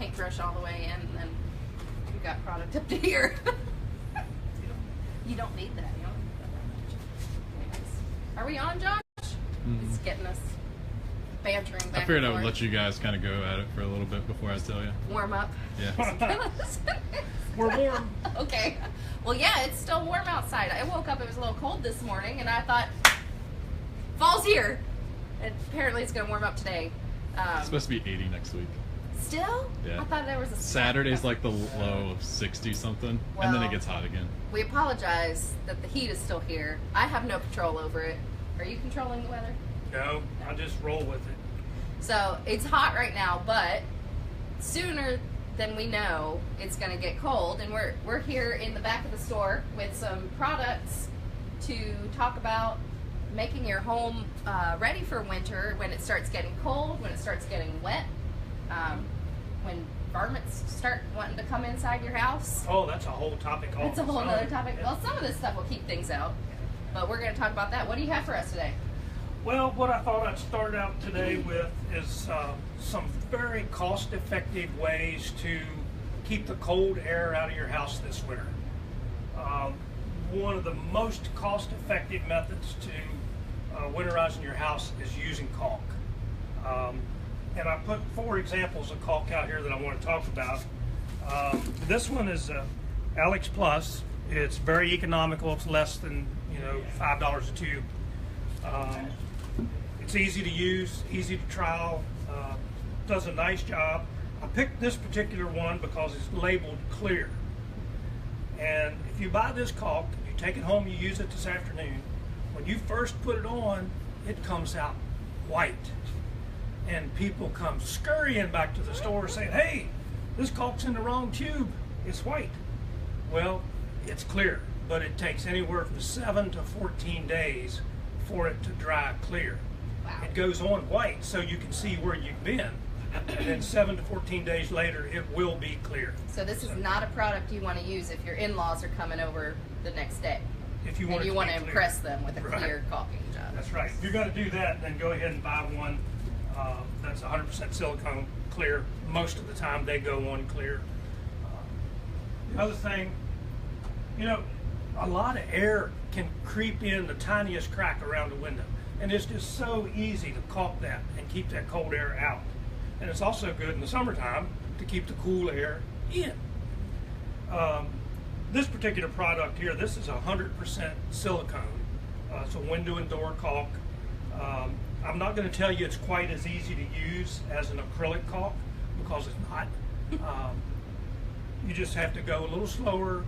paintbrush all the way in, and then you got product up to here. You don't need that. You don't need that much. Anyways. Are we on, Josh? It's getting us bantering back. I figured and I would forth. let you guys kind of go at it for a little bit before I tell you. Warm up. Yeah. We're warm. Okay. Well, yeah, it's still warm outside. I woke up, it was a little cold this morning, and I thought, fall's here. And apparently it's going to warm up today. It's supposed to be 80 next week. Still? Yeah. I thought there was a... Saturday's like the low of 60 something, and then Well, it gets hot again. We apologize that the heat is still here. I have no control over it. Are you controlling the weather? No, I just roll with it. So it's hot right now, but sooner than we know, it's going to get cold. And we're here in the back of the store with some products to talk about making your home ready for winter when it starts getting cold, when it starts getting wet, when varmints start wanting to come inside your house. Oh, that's a whole topic. That's a whole other topic. Well, some of this stuff will keep things out, but we're going to talk about that. What do you have for us today? Well, what I thought I'd start out today with is some very cost-effective ways to keep the cold air out of your house this winter. One of the most cost-effective methods to winterizing your house is using caulk. And I put 4 examples of caulk out here that I want to talk about. This one is Alex Plus. It's very economical. It's less than $5 a tube. It's easy to use, easy to trial, does a nice job. I picked this particular one because it's labeled clear. And if you buy this caulk, you take it home, you use it this afternoon, when you first put it on, it comes out white. And people come scurrying back to the store saying, hey, this caulk's in the wrong tube, it's white. Well, it's clear, but it takes anywhere from 7 to 14 days for it to dry clear. Wow. It goes on white so you can see where you've been, and then 7 to 14 days later it will be clear. So this is not a product you want to use if your in-laws are coming over the next day. If you And want you it to want be to clear. impress them with a Right. clear caulking job. That's right. If you're going to do that, then go ahead and buy one that's 100% silicone clear. Most of the time they go on clear. The other thing, a lot of air can creep in the tiniest crack around the window. And it's just so easy to caulk that and keep that cold air out. And it's also good in the summertime to keep the cool air in. This particular product here, this is 100% silicone. It's a window and door caulk. I'm not going to tell you it's quite as easy to use as an acrylic caulk because it's not. You just have to go a little slower,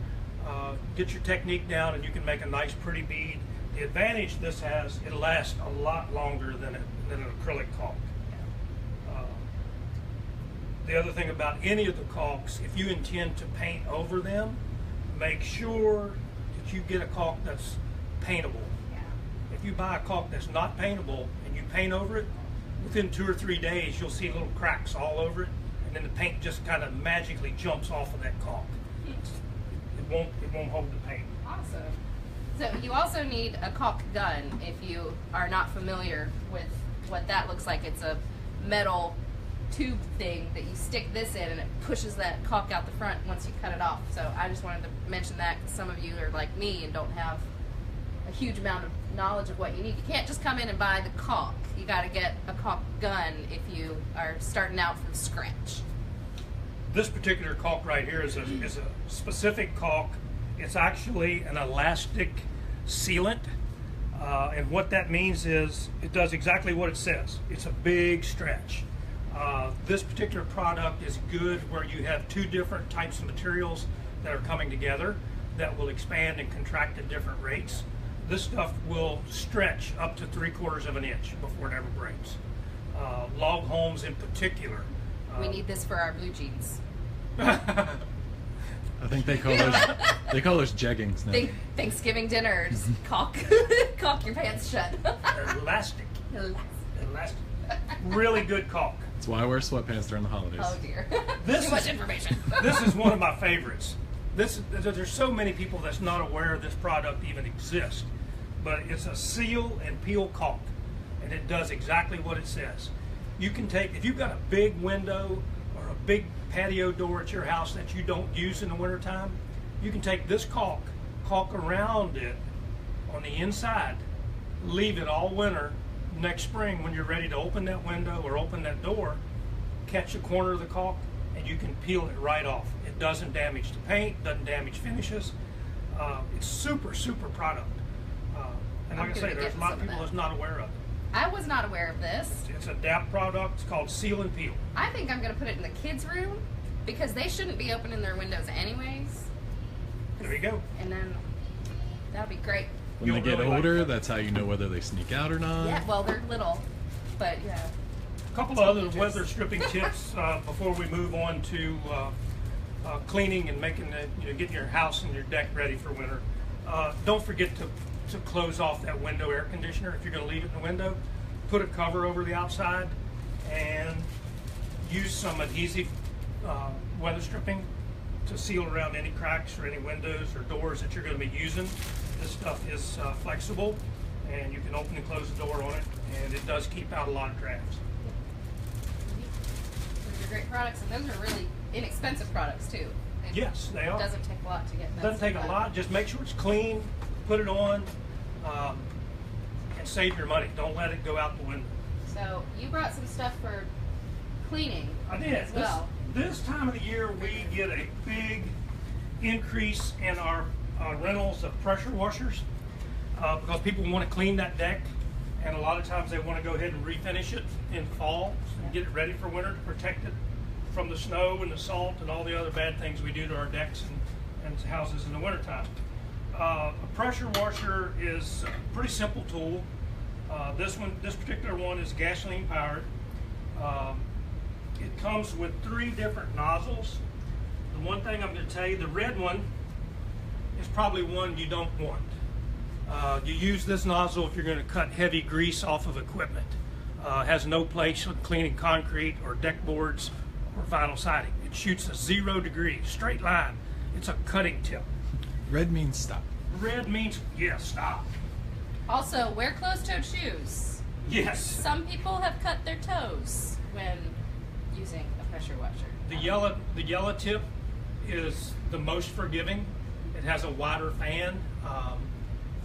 get your technique down, and you can make a nice pretty bead. The advantage this has, it lasts a lot longer than an acrylic caulk. The other thing about any of the caulks, if you intend to paint over them, make sure that you get a caulk that's paintable. If you buy a caulk that's not paintable and you paint over it, within 2 or 3 days you'll see little cracks all over it, and then the paint just kind of magically jumps off of that caulk. It won't hold the paint. Awesome. So you also need a caulk gun if you are not familiar with what that looks like. It's a metal tube thing that you stick this in and it pushes that caulk out the front once you cut it off. So I just wanted to mention that because some of you are like me and don't have a huge amount of knowledge of what you need. You can't just come in and buy the caulk. You got to get a caulk gun if you are starting out from scratch. This particular caulk right here is a specific caulk. It's actually an elastic sealant, and what that means is it does exactly what it says. It's a big stretch. This particular product is good where you have 2 different types of materials that are coming together that will expand and contract at different rates. This stuff will stretch up to 3/4 of an inch before it ever breaks. Log homes in particular. We need this for our blue jeans. I think they call those jeggings now. Thanksgiving dinner, just caulk your pants shut. Elastic. Really good caulk. That's why I wear sweatpants during the holidays. Oh dear. This Too much is- information. This is one of my favorites. There's so many people that's not aware this product even exists, but it's a seal and peel caulk, and it does exactly what it says. You can take, if you've got a big window or a big patio door at your house that you don't use in the wintertime, you can take this caulk around it on the inside, leave it all winter. Next spring, when you're ready to open that window or open that door, catch the corner of the caulk and you can peel it right off. It doesn't damage the paint, doesn't damage finishes. It's super product. And like I say, there's a lot of people that's not aware of it. I was not aware of this. It's a DAP product. It's called Seal and Peel. I think I'm going to put it in the kids' room because they shouldn't be opening their windows anyways. There you go. And then that'd be great. When they You'll get really like older, that. that's how you know whether they sneak out or not. Yeah, well, they're little, but yeah. A couple of other weather stripping tips before we move on to cleaning and making getting your house and your deck ready for winter. Don't forget to close off that window air conditioner. If you're going to leave it in the window, put a cover over the outside and use some adhesive weather stripping to seal around any cracks or any windows or doors that you're going to be using. This stuff is flexible, and you can open and close the door on it, and it does keep out a lot of drafts. Those are great products, and those are really inexpensive products too. Yes, they are. It doesn't take a lot to get It that doesn't take a stuff lot. out. Just make sure it's clean, put it on, and save your money. Don't let it go out the window. So you brought some stuff for cleaning I did. as well. This time of the year, we get a big increase in our rentals of pressure washers because people want to clean that deck, and a lot of times they want to go ahead and refinish it in fall and get it ready for winter to protect it from the snow and the salt and all the other bad things we do to our decks and houses in the wintertime. A pressure washer is a pretty simple tool. This particular one is gasoline powered. It comes with 3 different nozzles. The one thing I'm going to tell you, the red one is probably one you don't want. You use this nozzle if you're going to cut heavy grease off of equipment. Has no place for cleaning concrete or deck boards or vinyl siding. It shoots a 0 degree, straight line. It's a cutting tip. Red means stop. Red means, yes, stop. Also, wear closed-toed shoes. Yes. Some people have cut their toes when using a pressure washer. The yellow tip is the most forgiving. It has a wider fan.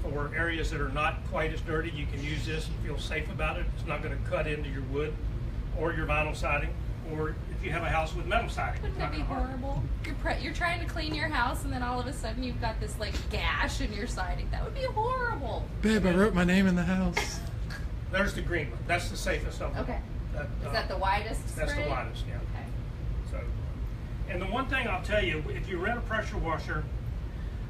For areas that are not quite as dirty, you can use this and feel safe about it. It's not going to cut into your wood or your vinyl siding, or if you have a house with metal siding. Wouldn't it's not that be gonna harm. horrible? You're trying to clean your house, and then all of a sudden you've got this like gash in your siding. That would be horrible. Babe, I wrote my name in the house. There's the green one. That's the safest of them. Okay. Is that the widest That's spray? the widest, yeah. Okay. So, and the one thing I'll tell you, if you rent a pressure washer,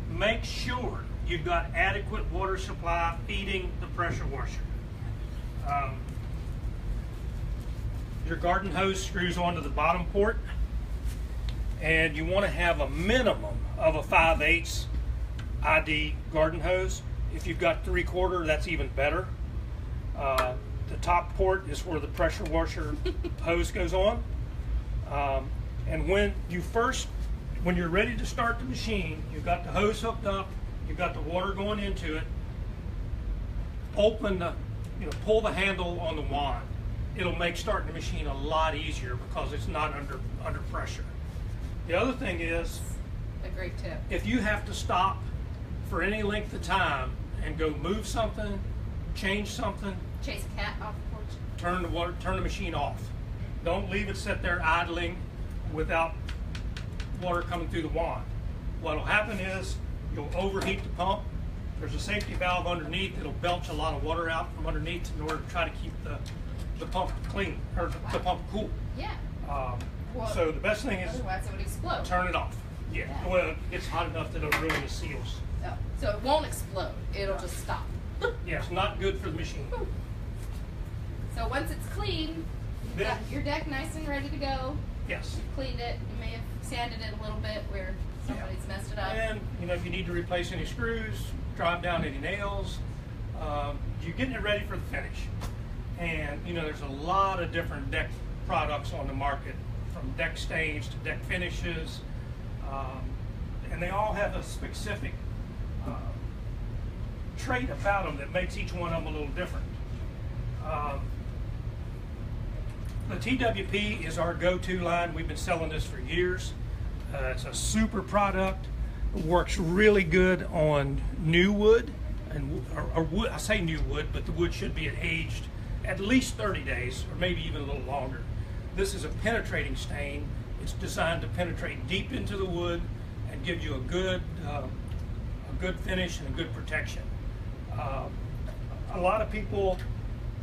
make sure you've got adequate water supply feeding the pressure washer. Your garden hose screws onto the bottom port, and you want to have a minimum of a 5/8 ID garden hose. If you've got 3/4, that's even better. The top port is where the pressure washer hose goes on. And when you're ready to start the machine, you've got the hose hooked up, you've got the water going into it. Pull the handle on the wand. It'll make starting the machine a lot easier because it's not under pressure. The other thing is, A great tip. if you have to stop for any length of time and go move something, change something, Chase a cat off the porch. turn the machine off. Don't leave it sit there idling without water coming through the wand. What'll happen is you'll overheat the pump. There's a safety valve underneath. It'll belch a lot of water out from underneath in order to try to keep the pump clean, or the pump cool. Yeah. Well, So the best thing is Otherwise, it would explode. turn it off. Yeah. Yeah. Well, it's hot enough that it'll ruin the seals. Oh, so it won't explode. It'll just stop. Yeah, it's not good for the machine. So once it's clean, you've Yeah. got your deck nice and ready to go. Yes. You've cleaned it. You may have sanded it a little bit where somebody's messed it up. And if you need to replace any screws, drive down any nails, you're getting it ready for the finish. And there's a lot of different deck products on the market, from deck stains to deck finishes, and they all have a specific trait about them that makes each one of them a little different. The TWP is our go-to line. We've been selling this for years. It's a super product. It works really good on new wood, or wood. I say new wood, but the wood should be aged at least 30 days, or maybe even a little longer. This is a penetrating stain. It's designed to penetrate deep into the wood and give you a good finish and a good protection. A lot of people,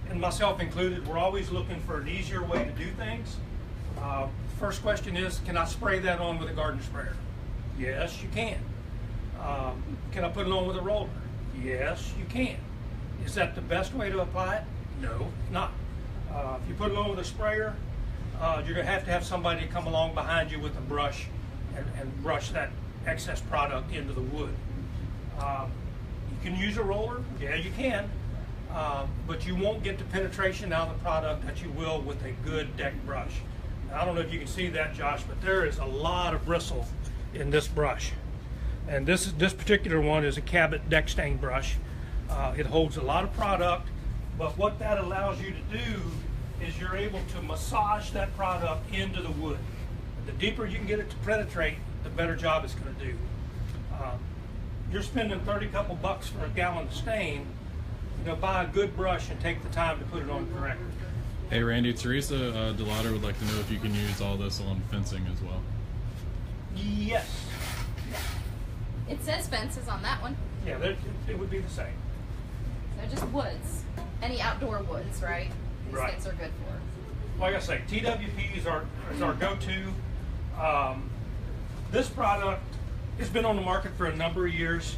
and myself included, we're always looking for an easier way to do things. First question is, can I spray that on with a garden sprayer? Yes, you can. Can I put it on with a roller? Yes, you can. Is that the best way to apply it? No, not. If you put it on with a sprayer, you're going to have somebody come along behind you with a brush and brush that excess product into the wood. You can use a roller, yeah, you can, but you won't get the penetration out of the product that you will with a good deck brush. Now, I don't know if you can see that, Josh, but there is a lot of bristle in this brush. And this particular one is a Cabot deck stain brush. It holds a lot of product, but what that allows you to do is you're able to massage that product into the wood. The deeper you can get it to penetrate, the better job it's going to do. You're spending 30 couple bucks for a gallon of stain, buy a good brush and take the time to put it on correctly. Hey Randy, Teresa DeLauder would like to know if you can use all this on fencing as well. Yes. It says fences on that one. Yeah, it would be the same. So just woods. Any outdoor woods, right? These Right. things are good for. Like I say, TWP is our go-to. This product has been on the market for a number of years.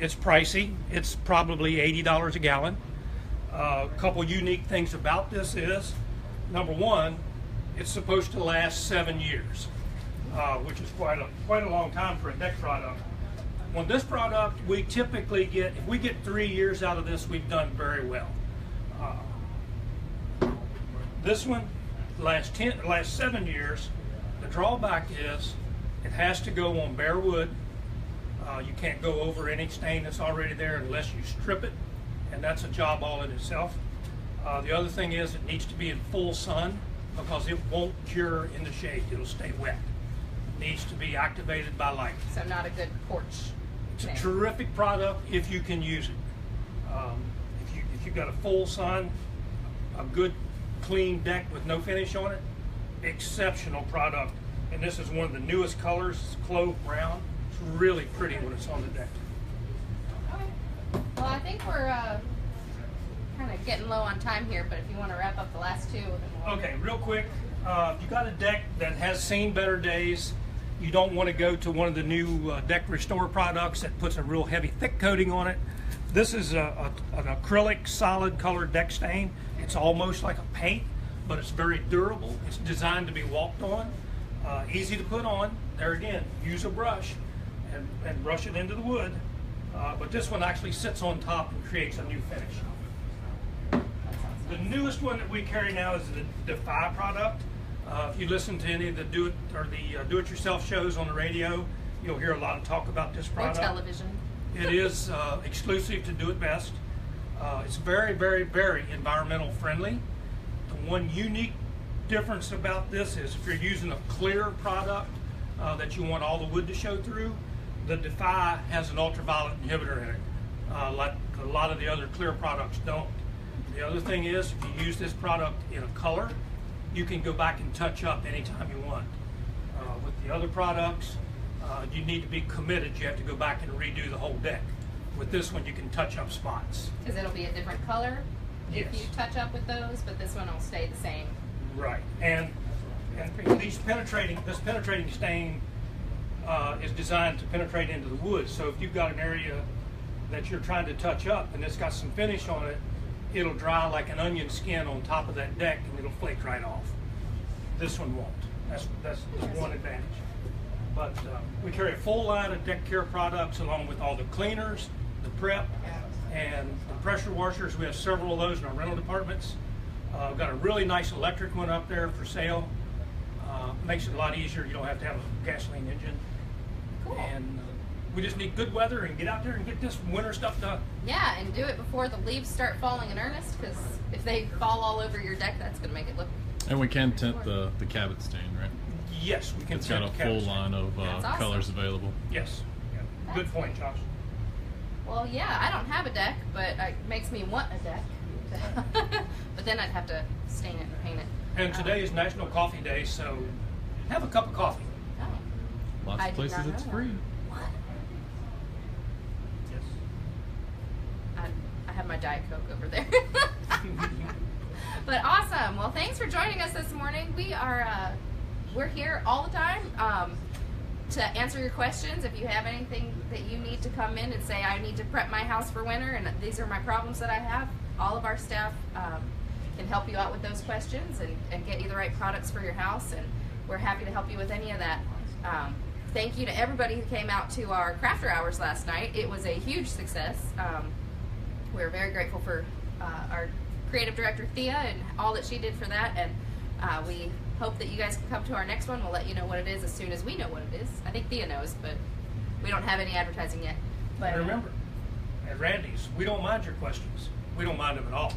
It's pricey. It's probably $80 a gallon. A couple unique things about this is, number one, it's supposed to last 7 years, which is quite a long time for a deck product. On this product, we typically get, if we get 3 years out of this, we've done very well. This one, last 7 years. The drawback is it has to go on bare wood. You can't go over any stain that's already there unless you strip it, and that's a job all in itself. The other thing is it needs to be in full sun because it won't cure in the shade. It'll stay wet. It needs to be activated by light. So not a good porch. It's a thing. terrific product if you can use it. If you've got a full sun, a good clean deck with no finish on it, exceptional product. And this is one of the newest colors, it's clove brown. It's really pretty when it's on the deck. Okay. Well, I think we're kind of getting low on time here, but if you want to wrap up the last two, then we'll... Okay, real quick, if you got a deck that has seen better days, you don't want to go to one of the new Deck Restore products that puts a real heavy thick coating on it. This is an acrylic solid colored deck stain. It's almost like a paint, but it's very durable. It's designed to be walked on, easy to put on. There again, use a brush and brush it into the wood. But this one actually sits on top and creates a new finish. The newest one that we carry now is the Defy product. If you listen to any of the do-it-yourself shows on the radio, you'll hear a lot of talk about this Or product. television. It is exclusive to Do It Best. It's very, very, very environmental friendly. The one unique difference about this is if you're using a clear product that you want all the wood to show through, the Defy has an ultraviolet inhibitor in it, like a lot of the other clear products don't. The other thing is, if you use this product in a color, you can go back and touch up anytime you want. With the other products, you need to be committed. You have to go back and redo the whole deck. With this one, you can touch up spots. Because it'll be a different color if Yes. you touch up with those, but this one will stay the same. Right, and this penetrating stain is designed to penetrate into the wood. So if you've got an area that you're trying to touch up and it's got some finish on it, it'll dry like an onion skin on top of that deck and it'll flake right off. This one won't. That's the one advantage. But we carry a full line of deck care products along with all the cleaners, the prep, and the pressure washers. We have several of those in our rental departments. We've got a really nice electric one up there for sale. Makes it a lot easier. You don't have to have a gasoline engine. Cool. And we just need good weather and get out there and get this winter stuff done. Yeah, and do it before the leaves start falling in earnest, because if they fall all over your deck, that's going to make it look And we can tint the Cabot stain, right? Yes, we can. It's got a tint full cabinets. line of That's awesome. colors available. Yes. Yeah. Good point, Josh. Well, yeah, I don't have a deck, but it makes me want a deck. But then I'd have to stain it and paint it. And today is National Coffee Day, so have a cup of coffee. Oh. Lots I of did places not know it's that. free. What? Yes. I have my Diet Coke over there. But awesome. Well, thanks for joining us this morning. We're here all the time to answer your questions. If you have anything that you need to come in and say, I need to prep my house for winter and these are my problems that I have, all of our staff can help you out with those questions and get you the right products for your house, and we're happy to help you with any of that. Thank you to everybody who came out to our crafter hours last night. It was a huge success. We're very grateful for our creative director Thea and all that she did for that, and we hope that you guys can come to our next one. We'll let you know what it is as soon as we know what it is. I think Thea knows, but we don't have any advertising yet. But And remember, at Randy's, we don't mind your questions. We don't mind them at all.